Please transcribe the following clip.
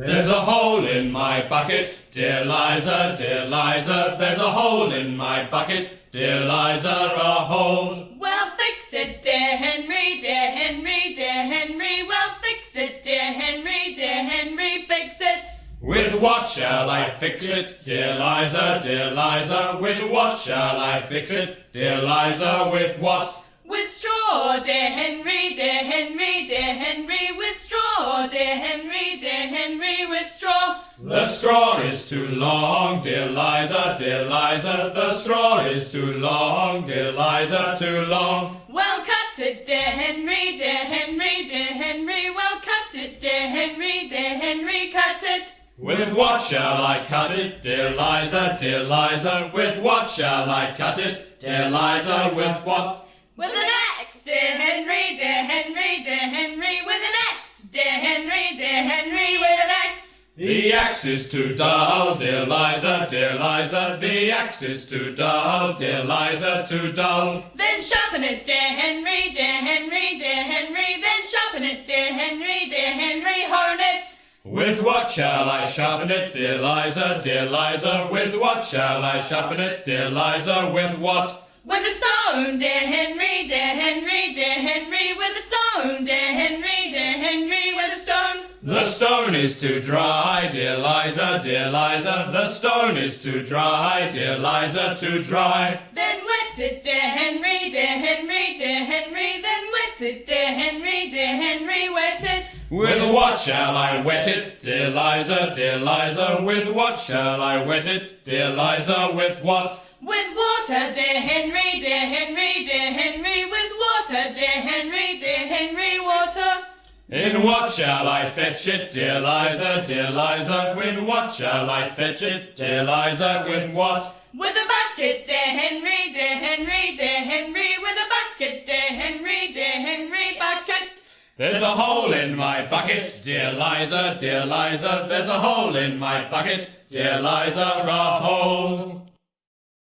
There's a hole in my bucket, dear Liza, dear Liza. There's a hole in my bucket, dear Liza, a hole. Well, fix it, dear Henry, dear Henry, dear Henry. Well, fix it, dear Henry, dear Henry, fix it. With what shall I fix it, dear Liza, dear Liza? With what shall I fix it, dear Liza? With what? With straw, dear Henry, dear Henry, dear Henry. With straw, dear Henry, dear Henry, with straw. The straw is too long, dear Liza, dear Liza. The straw is too long, dear Liza, too long. Well, cut it, dear Henry, dear Henry, dear Henry. Well, cut it, dear Henry, dear Henry, cut it. With what shall I cut it, dear Liza, dear Liza? With what shall I cut it, dear Liza? With what? With an axe, dear Henry, dear Henry, dear Henry. With an axe, dear Henry, dear Henry, with an axe. The axe is too dull, dear Liza, dear Liza. The axe is too dull, dear Liza, too dull. Then sharpen it, dear Henry, dear Henry, dear Henry. Then sharpen it, dear Henry, dear Henry, horn it. With what shall I sharpen it, dear Liza, dear Liza? With what shall I sharpen it, dear Liza? With what? With a stone, dear Henry, dear Henry, dear Henry. With a stone, dear Henry, dear Henry, with a stone. The stone is too dry, dear Liza, dear Liza. The stone is too dry, dear Liza, too dry. Then wet it, dear Henry, dear Henry, dear Henry. Then wet it, dear Henry, dear Henry, wet it. With what shall I wet it, dear Liza, dear Liza? With what shall I wet it, dear Liza? With what? With water, dear Henry, dear Henry, dear Henry. With water, dear Henry, dear Henry, water. In what shall I fetch it, dear Liza, dear Liza? With what shall I fetch it, dear Liza? With what? With a bucket, dear Henry, dear Henry, dear Henry. With a bucket, dear Henry, dear Henry, bucket. There's a hole in my bucket, dear Liza, dear Liza. There's a hole in my bucket, dear Liza, a hole.